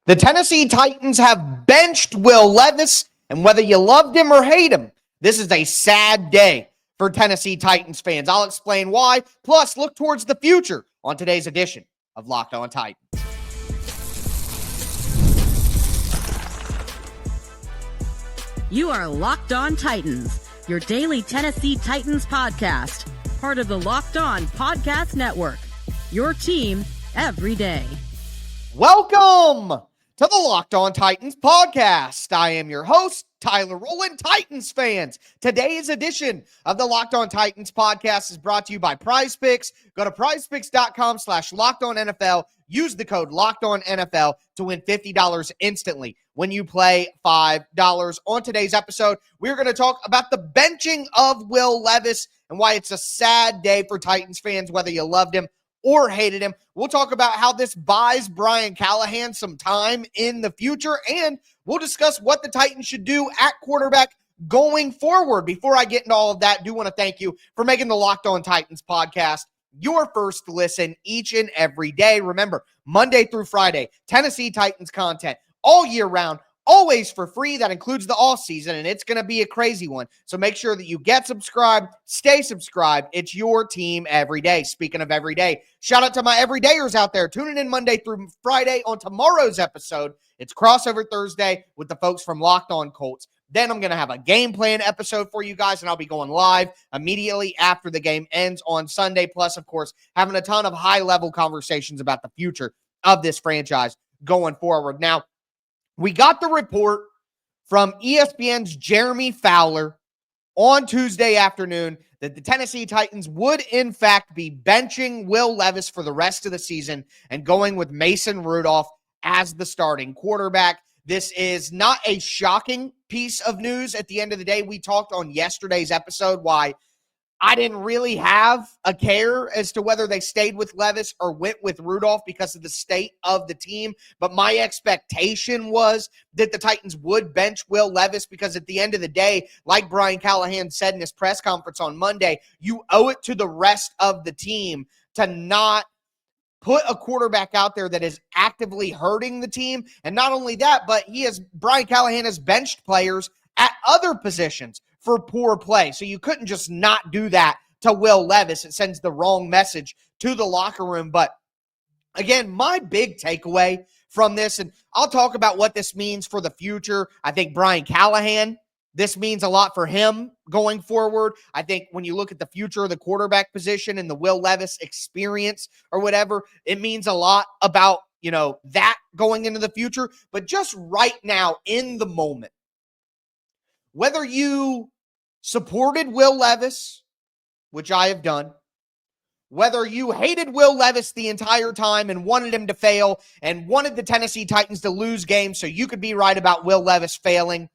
The Tennessee Titans have benched Will Levis, and whether you loved him or hate him, this is a sad day for Tennessee Titans fans. I'll explain why, plus look towards the future on today's edition of Locked On Titans. You are Locked On Titans, your daily Tennessee Titans podcast, part of the Locked On Podcast Network, your team every day. Welcome to the Locked On Titans podcast. I am your host, Tyler Rowland. Titans fans, today's edition of the Locked On Titans podcast is brought to you by Prize Picks. Go to prizepicks.com/LockedOnNFL. Use the code LockedOnNFL to win $50 instantly when you play $5. On today's episode, we're going to talk about the benching of Will Levis and why it's a sad day for Titans fans, whether you loved him or hated him. We'll talk about how this buys Brian Callahan some time in the future, and we'll discuss what the Titans should do at quarterback going forward. Before I get into all of that, I do want to thank you for making the Locked On Titans podcast your first listen each and every day. Remember, Monday through Friday, Tennessee Titans content all year round, always for free. That includes the off season, and it's going to be a crazy one. So make sure that you get subscribed, stay subscribed. It's your team every day. Speaking of every day, shout out to my everydayers out there tuning in Monday through Friday. On tomorrow's episode, it's crossover Thursday with the folks from Locked On Colts. Then I'm going to have a game plan episode for you guys, and I'll be going live immediately after the game ends on Sunday. Plus, of course, having a ton of high-level conversations about the future of this franchise going forward. Now, we got the report from ESPN's Jeremy Fowler on Tuesday afternoon that the Tennessee Titans would, in fact, be benching Will Levis for the rest of the season and going with Mason Rudolph as the starting quarterback. This is not a shocking piece of news. At the end of the day, we talked on yesterday's episode why I didn't really have a care as to whether they stayed with Levis or went with Rudolph because of the state of the team. But my expectation was that the Titans would bench Will Levis because at the end of the day, like Brian Callahan said in his press conference on Monday, you owe it to the rest of the team to not put a quarterback out there that is actively hurting the team. And not only that, but Brian Callahan has benched players at other positions for poor play. So you couldn't just not do that to Will Levis. It sends the wrong message to the locker room. But again, my big takeaway from this, and I'll talk about what this means for the future. I think Brian Callahan, this means a lot for him going forward. I think when you look at the future of the quarterback position and the Will Levis experience or whatever, it means a lot about, that going into the future. But just right now in the moment, whether you supported Will Levis, which I have done, whether you hated Will Levis the entire time and wanted him to fail and wanted the Tennessee Titans to lose games so you could be right about Will Levis failing,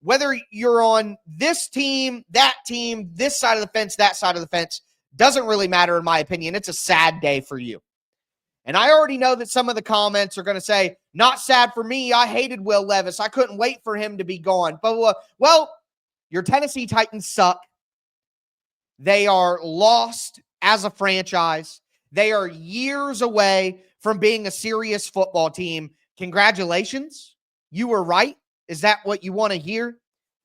whether you're on this team, this side of the fence, that side of the fence, doesn't really matter in my opinion. It's a sad day for you. And I already know that some of the comments are going to say, not sad for me. I hated Will Levis. I couldn't wait for him to be gone. But, well, your Tennessee Titans suck. They are lost as a franchise. They are years away from being a serious football team. Congratulations. You were right. Is that what you want to hear?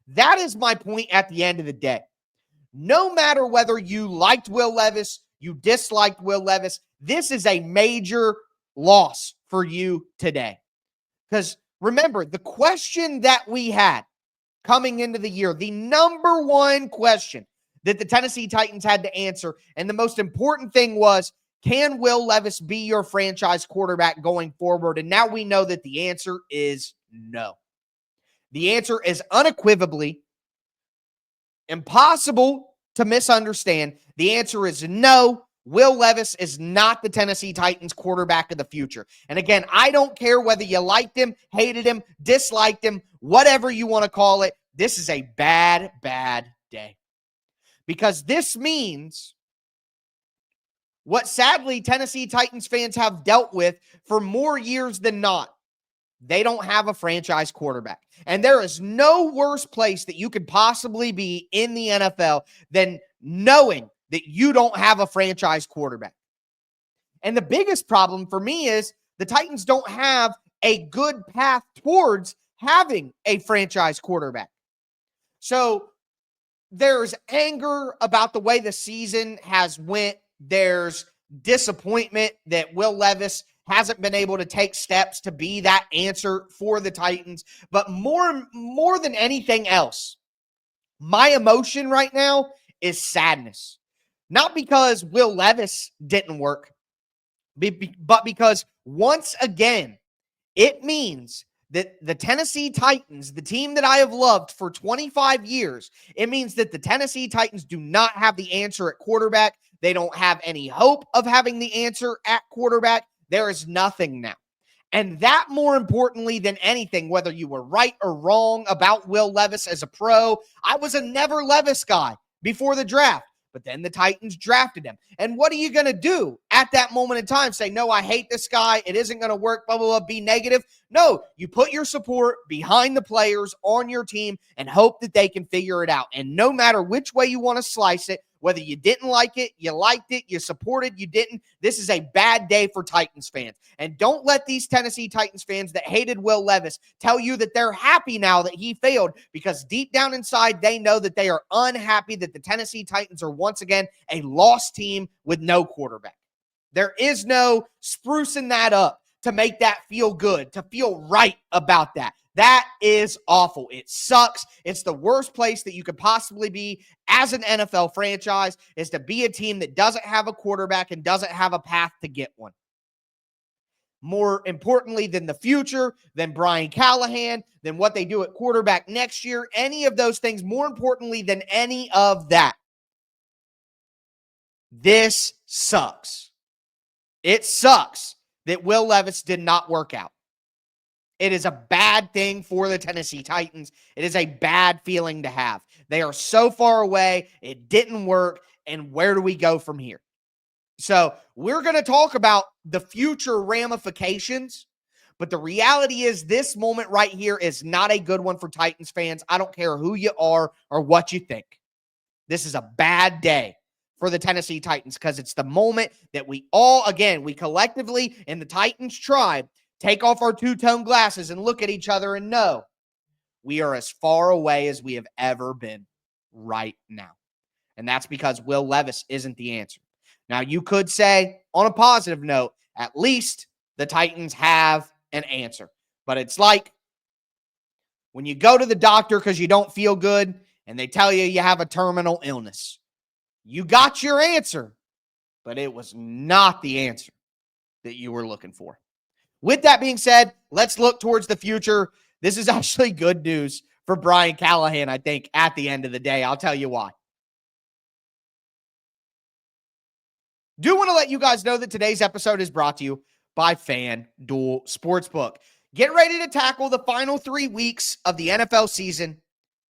That is my point at the end of the day. No matter whether you liked Will Levis, you disliked Will Levis, this is a major loss for you today. Because remember, the question that we had coming into the year, the number one question that the Tennessee Titans had to answer, and the most important thing was, can Will Levis be your franchise quarterback going forward? And now we know that the answer is no. The answer is unequivocally impossible to misunderstand. The answer is no. Will Levis is not the Tennessee Titans quarterback of the future. And again, I don't care whether you liked him, hated him, disliked him, whatever you want to call it. This is a bad, bad day. Because this means what sadly Tennessee Titans fans have dealt with for more years than not. They don't have a franchise quarterback. And there is no worse place that you could possibly be in the NFL than knowing that you don't have a franchise quarterback. And the biggest problem for me is the Titans don't have a good path towards having a franchise quarterback. So there's anger about the way the season has went. There's disappointment that Will Levis hasn't been able to take steps to be that answer for the Titans. But more than anything else, my emotion right now is sadness. Not because Will Levis didn't work, but because once again, it means that the Tennessee Titans, the team that I have loved for 25 years, it means that the Tennessee Titans do not have the answer at quarterback. They don't have any hope of having the answer at quarterback. There is nothing now. And that, more importantly than anything, whether you were right or wrong about Will Levis as a pro, I was a never Levis guy before the draft. But then the Titans drafted him. And what are you going to do at that moment in time? Say, no, I hate this guy. It isn't going to work, blah, blah, blah, be negative. No, you put your support behind the players on your team and hope that they can figure it out. And no matter which way you want to slice it, whether you didn't like it, you liked it, you supported, you didn't, this is a bad day for Titans fans. And don't let these Tennessee Titans fans that hated Will Levis tell you that they're happy now that he failed, because deep down inside, they know that they are unhappy that the Tennessee Titans are once again a lost team with no quarterback. There is no sprucing that up to make that feel good, to feel right about that. That is awful. It sucks. It's the worst place that you could possibly be as an NFL franchise, is to be a team that doesn't have a quarterback and doesn't have a path to get one. More importantly than the future, than Brian Callahan, than what they do at quarterback next year, any of those things, more importantly than any of that, this sucks. It sucks that Will Levis did not work out. It is a bad thing for the Tennessee Titans. It is a bad feeling to have. They are so far away. It didn't work. And where do we go from here? So we're going to talk about the future ramifications. But the reality is this moment right here is not a good one for Titans fans. I don't care who you are or what you think. This is a bad day for the Tennessee Titans, because it's the moment that we all, again, we collectively in the Titans tribe, take off our two-tone glasses and look at each other and know we are as far away as we have ever been right now. And that's because Will Levis isn't the answer. Now, you could say, on a positive note, at least the Titans have an answer. But it's like when you go to the doctor because you don't feel good and they tell you you have a terminal illness. You got your answer, but it was not the answer that you were looking for. With that being said, let's look towards the future. This is actually good news for Brian Callahan, I think, at the end of the day. I'll tell you why. Do want to let you guys know that today's episode is brought to you by FanDuel Sportsbook. Get ready to tackle the final 3 weeks of the NFL season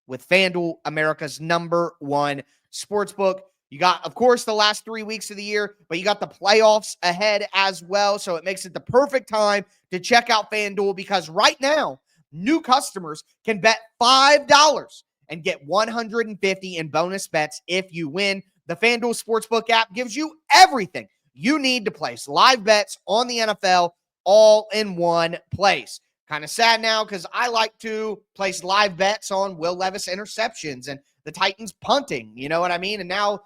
with FanDuel, America's #1 sportsbook. You got, of course, the last 3 weeks of the year, but you got the playoffs ahead as well. So it makes it the perfect time to check out FanDuel, because right now, new customers can bet $5 and get $150 in bonus bets if you win. The FanDuel Sportsbook app gives you everything you need to place live bets on the NFL all in one place. Kind of sad now because I like to place live bets on Will Levis interceptions and the Titans punting, you know what I mean? And now,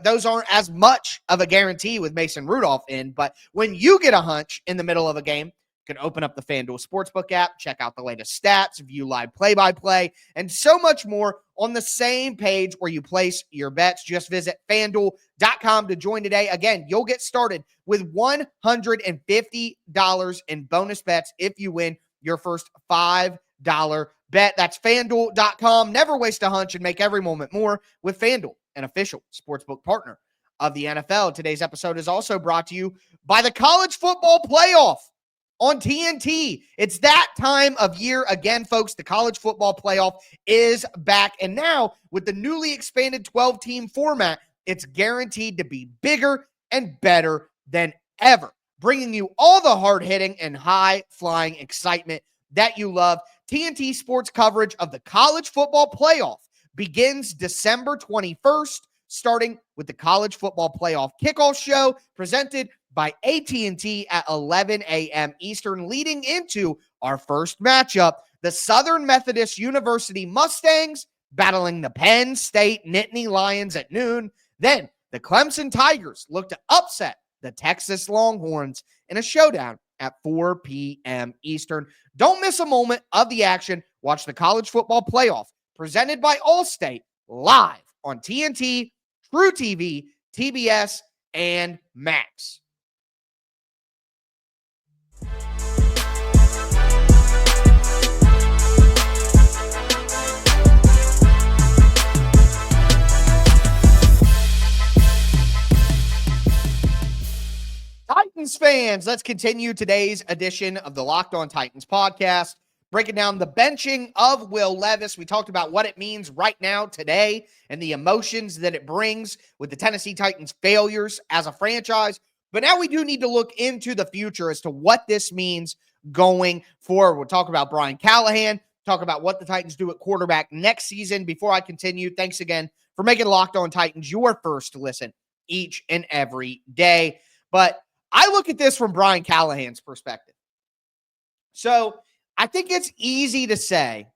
those aren't as much of a guarantee with Mason Rudolph in, but when you get a hunch in the middle of a game, you can open up the FanDuel Sportsbook app, check out the latest stats, view live play-by-play, and so much more on the same page where you place your bets. Just visit FanDuel.com to join today. Again, you'll get started with $150 in bonus bets if you win your first $5 bet. That's FanDuel.com. Never waste a hunch and make every moment more with FanDuel, an official sportsbook partner of the NFL. Today's episode is also brought to you by the College Football Playoff on TNT. It's that time of year again, folks. The College Football Playoff is back. And now, with the newly expanded 12-team format, it's guaranteed to be bigger and better than ever, bringing you all the hard-hitting and high-flying excitement that you love. TNT Sports coverage of the College Football Playoff begins December 21st, starting with the College Football Playoff Kickoff Show, presented by AT&T at 11 a.m. Eastern, leading into our first matchup, the Southern Methodist University Mustangs battling the Penn State Nittany Lions at noon. Then the Clemson Tigers look to upset the Texas Longhorns in a showdown at 4 p.m. Eastern. Don't miss a moment of the action. Watch the college football playoff presented by Allstate live on TNT, True TV, TBS, and Max. Titans fans, let's continue today's edition of the Locked On Titans podcast, breaking down the benching of Will Levis. We talked about what it means right now, today, and the emotions that it brings with the Tennessee Titans' failures as a franchise. But now we do need to look into the future as to what this means going forward. We'll talk about Brian Callahan, talk about what the Titans do at quarterback next season. Before I continue, thanks again for making Locked On Titans your first listen each and every day. But I look at this from Brian Callahan's perspective. So I think it's easy to say,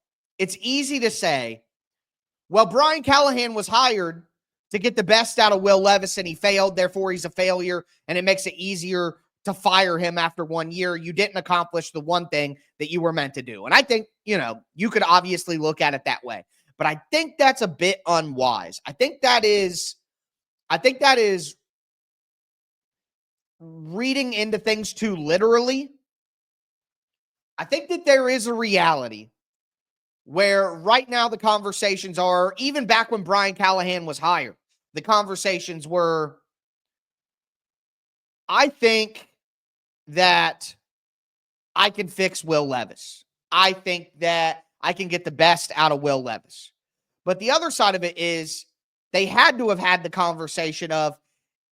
well, Brian Callahan was hired to get the best out of Will Levis and he failed, therefore he's a failure, and it makes it easier to fire him after 1 year. You didn't accomplish the one thing that you were meant to do. And I think, you could obviously look at it that way, but I think that's a bit unwise. I think that is reading into things too literally. I think that there is a reality where right now the conversations are, even back when Brian Callahan was hired, the conversations were, I think that I can fix Will Levis. I think that I can get the best out of Will Levis. But the other side of it is they had to have had the conversation of,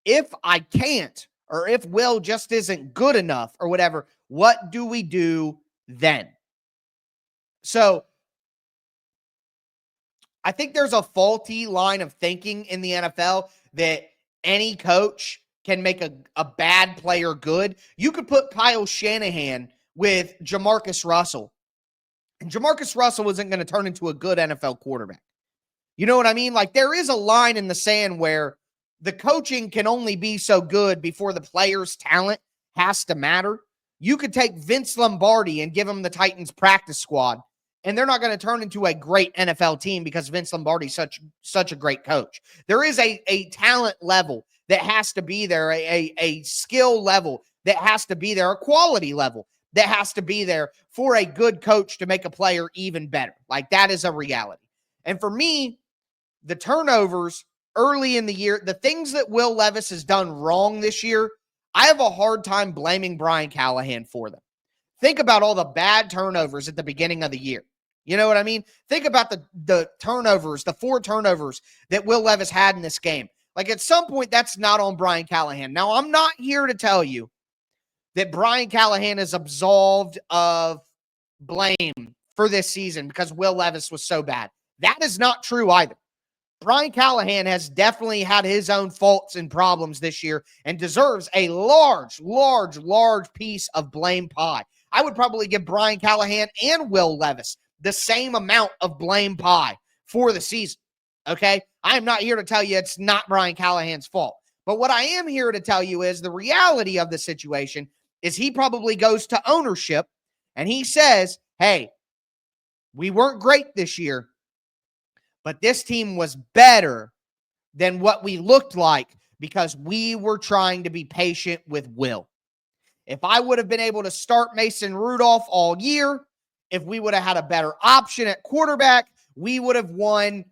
if I can't, or if Will just isn't good enough or whatever, what do we do then? So I think there's a faulty line of thinking in the NFL that any coach can make a bad player good. You could put Kyle Shanahan with Jamarcus Russell, and Jamarcus Russell isn't going to turn into a good NFL quarterback. You know what I mean? Like, there is a line in the sand where the coaching can only be so good before the player's talent has to matter. You could take Vince Lombardi and give him the Titans practice squad, and they're not going to turn into a great NFL team because Vince Lombardi's such a great coach. There is a talent level that has to be there, a skill level that has to be there, a quality level that has to be there for a good coach to make a player even better. Like, that is a reality. And for me, the turnovers early in the year, the things that Will Levis has done wrong this year, I have a hard time blaming Brian Callahan for them. Think about all the bad turnovers at the beginning of the year. You know what I mean? Think about the turnovers, the 4 turnovers that Will Levis had in this game. Like, at some point, that's not on Brian Callahan. Now, I'm not here to tell you that Brian Callahan is absolved of blame for this season because Will Levis was so bad. That is not true either. Brian Callahan has definitely had his own faults and problems this year and deserves a large piece of blame pie. I would probably give Brian Callahan and Will Levis the same amount of blame pie for the season, okay? I am not here to tell you it's not Brian Callahan's fault. But what I am here to tell you is the reality of the situation is he probably goes to ownership and he says, hey, we weren't great this year, but this team was better than what we looked like because we were trying to be patient with Will. If I would have been able to start Mason Rudolph all year, if we would have had a better option at quarterback, we would have won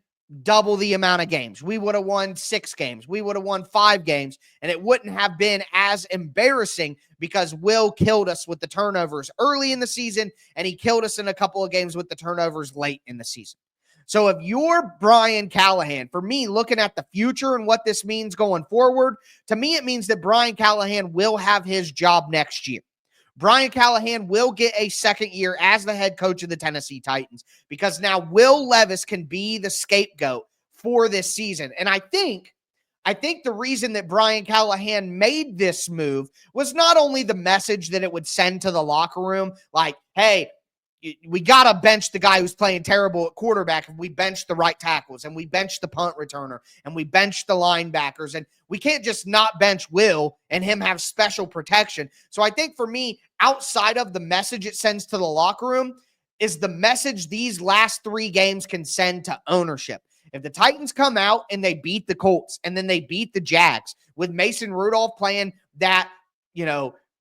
double the amount of games. We would have won 6 games. We would have won 5 games, and it wouldn't have been as embarrassing because Will killed us with the turnovers early in the season, and he killed us in a couple of games with the turnovers late in the season. So if you're Brian Callahan, for me, looking at the future and what this means going forward, to me, it means that Brian Callahan will have his job next year. Brian Callahan will get a second year as the head coach of the Tennessee Titans because now Will Levis can be the scapegoat for this season. And I think I think the reason that Brian Callahan made this move was not only the message that it would send to the locker room, like, hey, we got to bench the guy who's playing terrible at quarterback, and we bench the right tackles, and we bench the punt returner, and we bench the linebackers, and we can't just not bench Will and him have special protection. So I think for me, outside of the message it sends to the locker room, is the message these last 3 games can send to ownership. If the Titans come out and they beat the Colts and then they beat the Jags with Mason Rudolph playing that,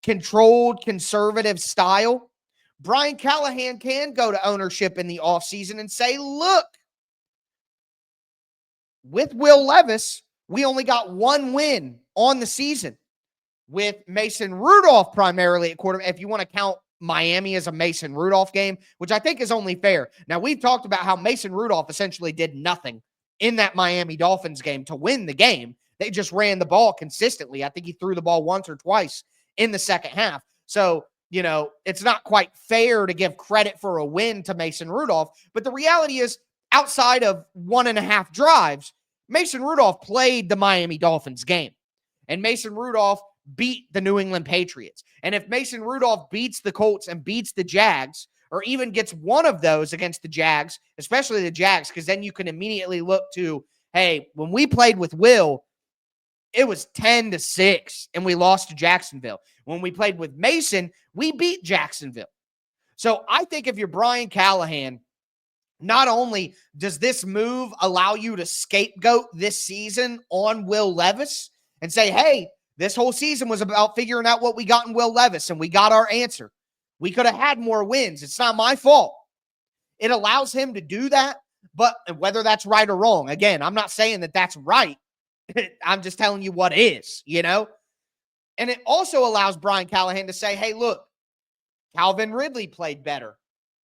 controlled conservative style, Brian Callahan can go to ownership in the offseason and say, look, with Will Levis, we only got 1 win on the season. With Mason Rudolph primarily at quarterback, if you want to count Miami as a Mason Rudolph game, which I think is only fair. Now, we've talked about how Mason Rudolph essentially did nothing in that Miami Dolphins game to win the game. They just ran the ball consistently. I think he threw the ball once or twice in the second half. So, it's not quite fair to give credit for a win to Mason Rudolph. But the reality is, outside of 1.5 drives, Mason Rudolph played the Miami Dolphins game. And Mason Rudolph beat the New England Patriots. And if Mason Rudolph beats the Colts and beats the Jags, or even gets one of those against the Jags, especially the Jags, because then you can immediately look to, hey, when we played with Will, it was 10-6, and we lost to Jacksonville. When we played with Mason, we beat Jacksonville. So I think if you're Brian Callahan, not only does this move allow you to scapegoat this season on Will Levis and say, hey, this whole season was about figuring out what we got in Will Levis, and we got our answer. We could have had more wins. It's not my fault. It allows him to do that, but whether that's right or wrong, again, I'm not saying that that's right. I'm just telling you what is, And it also allows Brian Callahan to say, hey, look, Calvin Ridley played better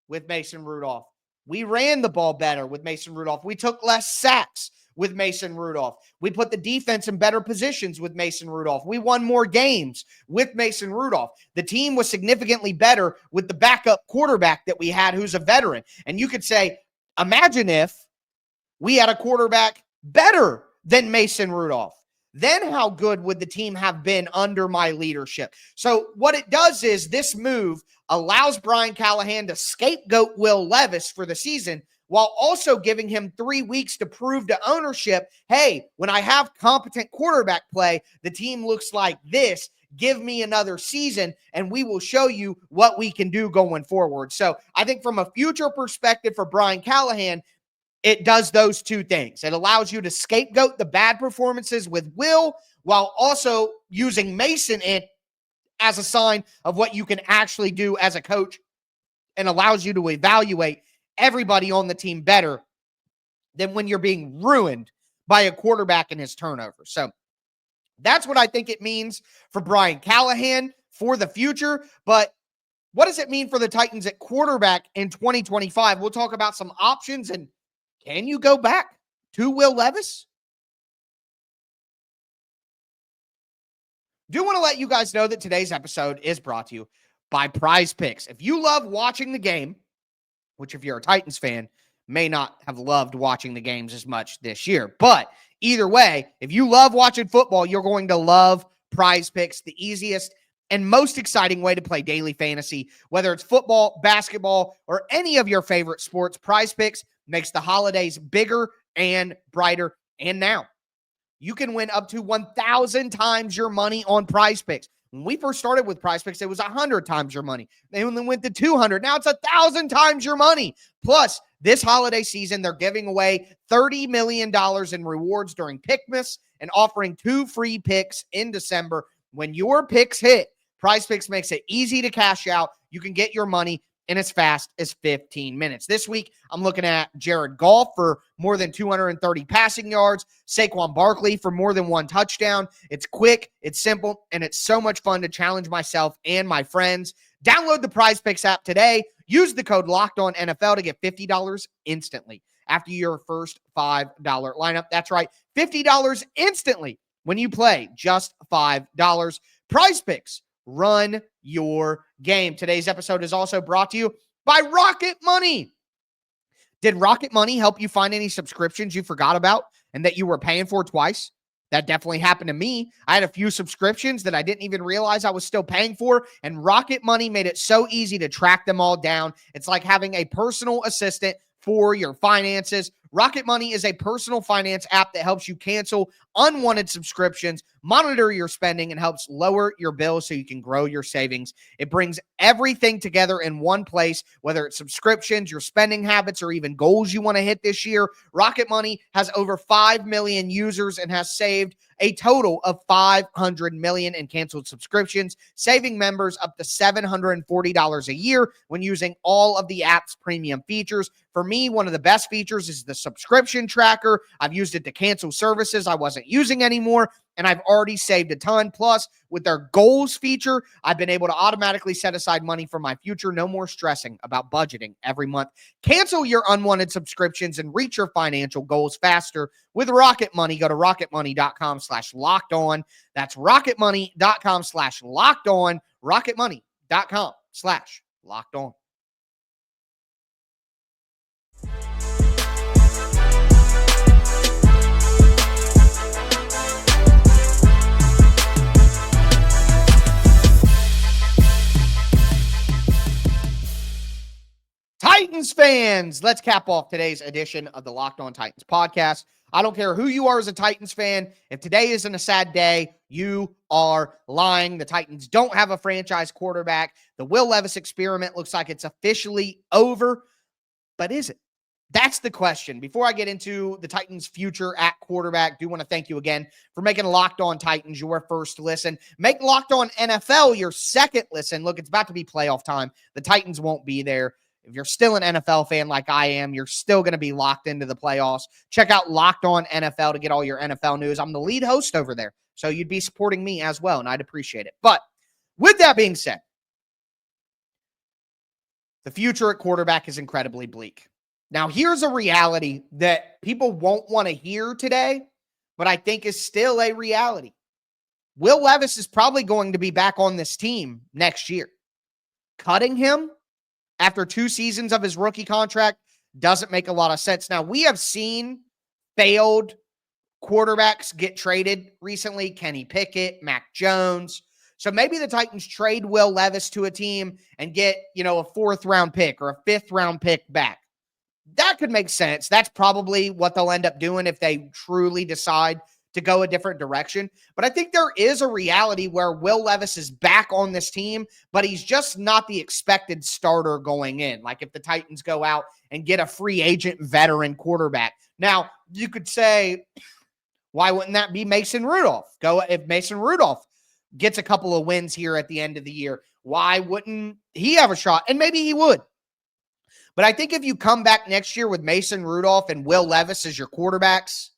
with Mason Rudolph. We ran the ball better with Mason Rudolph. We took less sacks with Mason Rudolph. We put the defense in better positions with Mason Rudolph. We won more games with Mason Rudolph. The team was significantly better with the backup quarterback that we had, who's a veteran. And you could say, imagine if we had a quarterback better than Mason Rudolph. Then how good would the team have been under my leadership? So what it does is this move allows Brian Callahan to scapegoat Will Levis for the season, while also giving him 3 weeks to prove to ownership, hey, when I have competent quarterback play, the team looks like this. Give me another season, and we will show you what we can do going forward. So I think from a future perspective for Brian Callahan, it does those 2 things. It allows you to scapegoat the bad performances with Will, while also using Mason as a sign of what you can actually do as a coach, and allows you to evaluate everybody on the team better than when you're being ruined by a quarterback and his turnover. So that's what I think it means for Brian Callahan for the future. But what does it mean for the Titans at quarterback in 2025? We'll talk about some options, and can you go back to Will Levis? Do want to let you guys know that today's episode is brought to you by Prize Picks. If you love watching the game, which if you're a Titans fan, may not have loved watching the games as much this year. But either way, if you love watching football, you're going to love Prize Picks, the easiest and most exciting way to play daily fantasy. Whether it's football, basketball, or any of your favorite sports, Prize Picks makes the holidays bigger and brighter. And now, you can win up to 1,000 times your money on Prize Picks. When we first started with Prize Picks, it was 100 times your money. They only went to 200. Now it's 1,000 times your money. Plus, this holiday season, they're giving away $30 million in rewards during Pickmas and offering 2 free picks in December. When your picks hit, Prize Picks makes it easy to cash out. You can get your money in as fast as 15 minutes. This week, I'm looking at Jared Goff for more than 230 passing yards, Saquon Barkley for more than 1 touchdown. It's quick, it's simple, and it's so much fun to challenge myself and my friends. Download the Prize Picks app today. Use the code LOCKEDONNFL to get $50 instantly after your first $5 lineup. That's right, $50 instantly when you play just $5. Prize Picks. Run your game. Today's episode is also brought to you by Rocket Money. Did Rocket Money help you find any subscriptions you forgot about and that you were paying for twice? That definitely happened to me. I had a few subscriptions that I didn't even realize I was still paying for, and Rocket Money made it so easy to track them all down. It's like having a personal assistant for your finances. Rocket Money is a personal finance app that helps you cancel unwanted subscriptions, monitor your spending, and helps lower your bills so you can grow your savings. It brings everything together in one place, whether it's subscriptions, your spending habits, or even goals you want to hit this year. Rocket Money has over 5 million users and has saved a total of 500 million in canceled subscriptions, saving members up to $740 a year when using all of the app's premium features. For me, one of the best features is the subscription tracker. I've used it to cancel services I wasn't using anymore, and I've already saved a ton. Plus, with their goals feature, I've been able to automatically set aside money for my future. No more stressing about budgeting every month. Cancel your unwanted subscriptions and reach your financial goals faster with Rocket Money. Go to rocketmoney.com/locked-on. That's rocketmoney.com/locked-on. rocketmoney.com/locked-on. Titans fans, let's cap off today's edition of the Locked On Titans podcast. I don't care who you are as a Titans fan. If today isn't a sad day, you are lying. The Titans don't have a franchise quarterback. The Will Levis experiment looks like it's officially over. But is it? That's the question. Before I get into the Titans' future at quarterback, I do want to thank you again for making Locked On Titans your first listen. Make Locked On NFL your second listen. Look, it's about to be playoff time. The Titans won't be there. If you're still an NFL fan like I am, you're still going to be locked into the playoffs. Check out Locked On NFL to get all your NFL news. I'm the lead host over there, so you'd be supporting me as well, and I'd appreciate it. But with that being said, the future at quarterback is incredibly bleak. Now, here's a reality that people won't want to hear today, but I think is still a reality. Will Levis is probably going to be back on this team next year. Cutting him after 2 seasons of his rookie contract doesn't make a lot of sense. Now, we have seen failed quarterbacks get traded recently. Kenny Pickett, Mac Jones. So maybe the Titans trade Will Levis to a team and get, a 4th-round pick or a 5th-round pick back. That could make sense. That's probably what they'll end up doing if they truly decide to go a different direction. But I think there is a reality where Will Levis is back on this team, but he's just not the expected starter going in. Like if the Titans go out and get a free agent veteran quarterback. Now, you could say, why wouldn't that be Mason Rudolph? If Mason Rudolph gets a couple of wins here at the end of the year, why wouldn't he have a shot? And maybe he would. But I think if you come back next year with Mason Rudolph and Will Levis as your quarterbacks,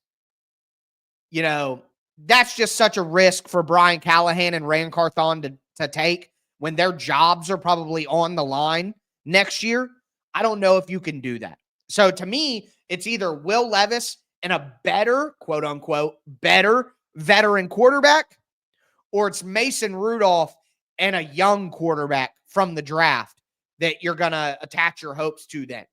that's just such a risk for Brian Callahan and Rand Carthon to take when their jobs are probably on the line next year. I don't know if you can do that. So to me, it's either Will Levis and a better, quote unquote, better veteran quarterback, or it's Mason Rudolph and a young quarterback from the draft that you're going to attach your hopes to then.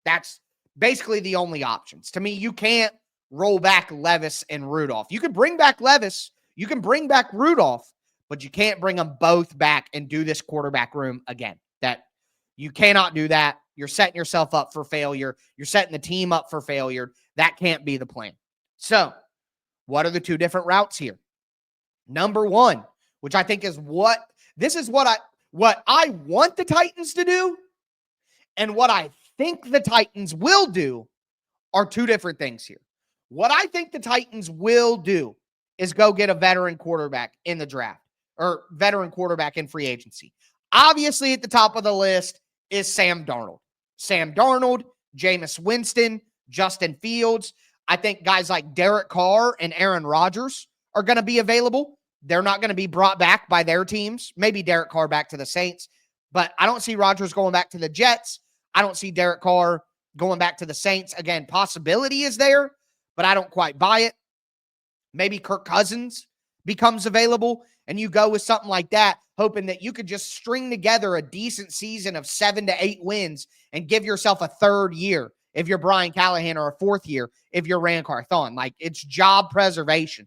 That's basically the only options. To me, you can't roll back Levis and Rudolph. You can bring back Levis, you can bring back Rudolph, but you can't bring them both back and do this quarterback room again. That you cannot do that. You're setting yourself up for failure. You're setting the team up for failure. That can't be the plan. So, what are the 2 different routes here? Number 1, which I think is what I want the Titans to do, and what I think the Titans will do are 2 different things here. What I think the Titans will do is go get a veteran quarterback in the draft or veteran quarterback in free agency. Obviously, at the top of the list is Sam Darnold. Sam Darnold, Jameis Winston, Justin Fields. I think guys like Derek Carr and Aaron Rodgers are going to be available. They're not going to be brought back by their teams. Maybe Derek Carr back to the Saints, but I don't see Rodgers going back to the Jets. I don't see Derek Carr going back to the Saints. Again, possibility is there, but I don't quite buy it. Maybe Kirk Cousins becomes available and you go with something like that, hoping that you could just string together a decent season of 7 to 8 wins and give yourself a 3rd year if you're Brian Callahan or a 4th year if you're Rand Carthon. Like, it's job preservation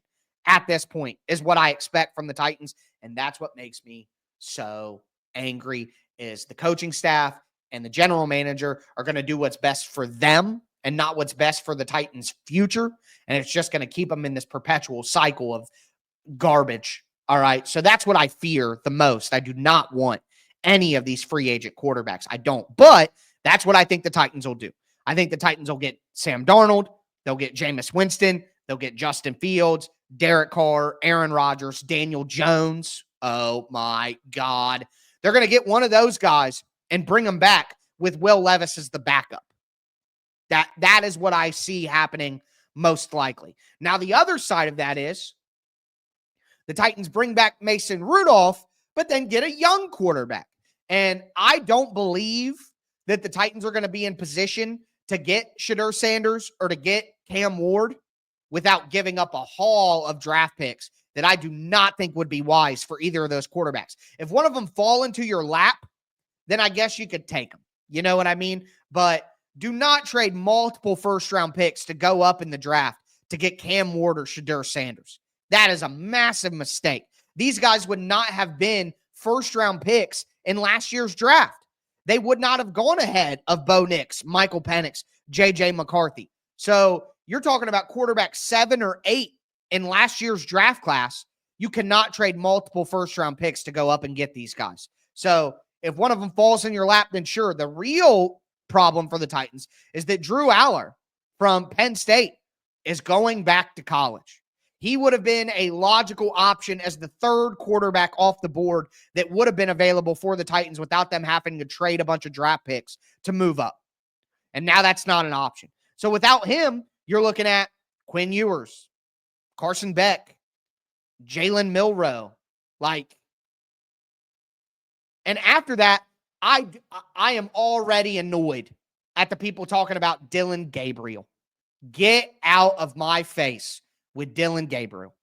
at this point is what I expect from the Titans. And that's what makes me so angry is the coaching staff and the general manager are going to do what's best for them and not what's best for the Titans' future. And it's just going to keep them in this perpetual cycle of garbage. All right. So that's what I fear the most. I do not want any of these free agent quarterbacks. I don't. But that's what I think the Titans will do. I think the Titans will get Sam Darnold. They'll get Jameis Winston. They'll get Justin Fields, Derek Carr, Aaron Rodgers, Daniel Jones. Oh, my God. They're going to get one of those guys and bring them back with Will Levis as the backup. That is what I see happening most likely. Now, the other side of that is the Titans bring back Mason Rudolph, but then get a young quarterback. And I don't believe that the Titans are going to be in position to get Shedeur Sanders or to get Cam Ward without giving up a haul of draft picks that I do not think would be wise for either of those quarterbacks. If one of them fall into your lap, then I guess you could take them. You know what I mean? But do not trade multiple first-round picks to go up in the draft to get Cam Ward or Shedeur Sanders. That is a massive mistake. These guys would not have been first-round picks in last year's draft. They would not have gone ahead of Bo Nix, Michael Penix, J.J. McCarthy. So you're talking about quarterback 7 or 8 in last year's draft class. You cannot trade multiple first-round picks to go up and get these guys. So if one of them falls in your lap, then sure. The real problem for the Titans is that Drew Aller from Penn State is going back to college. He would have been a logical option as the third quarterback off the board that would have been available for the Titans without them having to trade a bunch of draft picks to move up. And now that's not an option. So without him, you're looking at Quinn Ewers, Carson Beck, Jalen Milroe. And after that, I am already annoyed at the people talking about Dylan Gabriel. Get out of my face with Dylan Gabriel.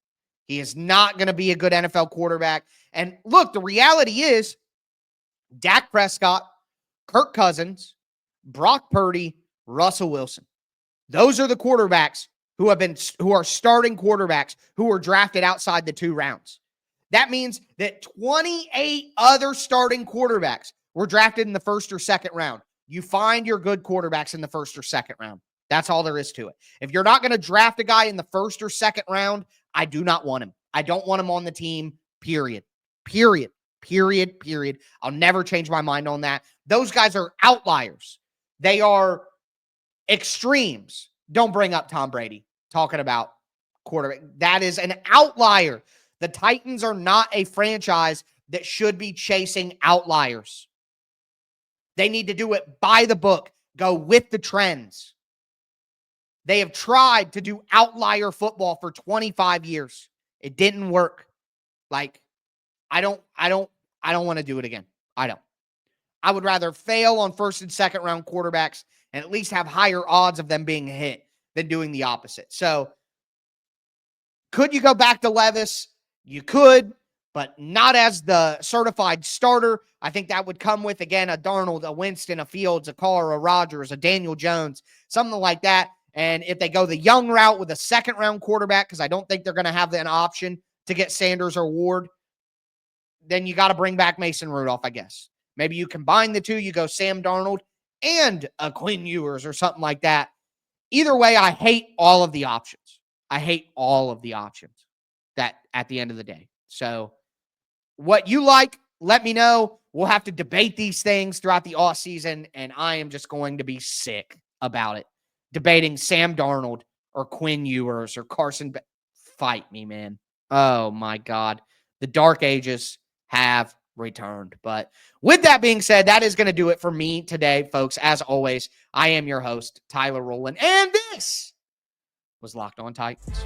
He is not going to be a good NFL quarterback. And look, the reality is Dak Prescott, Kirk Cousins, Brock Purdy, Russell Wilson. Those are the quarterbacks who are starting quarterbacks who were drafted outside the 2 rounds. That means that 28 other starting quarterbacks were drafted in the first or second round. You find your good quarterbacks in the first or second round. That's all there is to it. If you're not going to draft a guy in the first or second round, I do not want him. I don't want him on the team, period. Period. Period. Period. I'll never change my mind on that. Those guys are outliers. They are extremes. Don't bring up Tom Brady talking about quarterback. That is an outlier. The Titans are not a franchise that should be chasing outliers. They need to do it by the book. Go with the trends. They have tried to do outlier football for 25 years. It didn't work. I don't want to do it again. I don't. I would rather fail on first and second round quarterbacks and at least have higher odds of them being hit than doing the opposite. So could you go back to Levis? You could, but not as the certified starter. I think that would come with, again, a Darnold, a Winston, a Fields, a Carr, a Rodgers, a Daniel Jones, something like that. And if they go the young route with a second-round quarterback, because I don't think they're going to have an option to get Sanders or Ward, then you got to bring back Mason Rudolph, I guess. Maybe you combine the two. You go Sam Darnold and a Quinn Ewers or something like that. Either way, I hate all of the options. I hate all of the options that at the end of the day. So what you like, let me know. We'll have to debate these things throughout the offseason, and I am just going to be sick about it. Debating Sam Darnold or Quinn Ewers or Carson. Fight me, man. Oh, my God. The dark ages have returned. But with that being said, that is going to do it for me today, folks. As always, I am your host, Tyler Rowland, and this was Locked On Titans.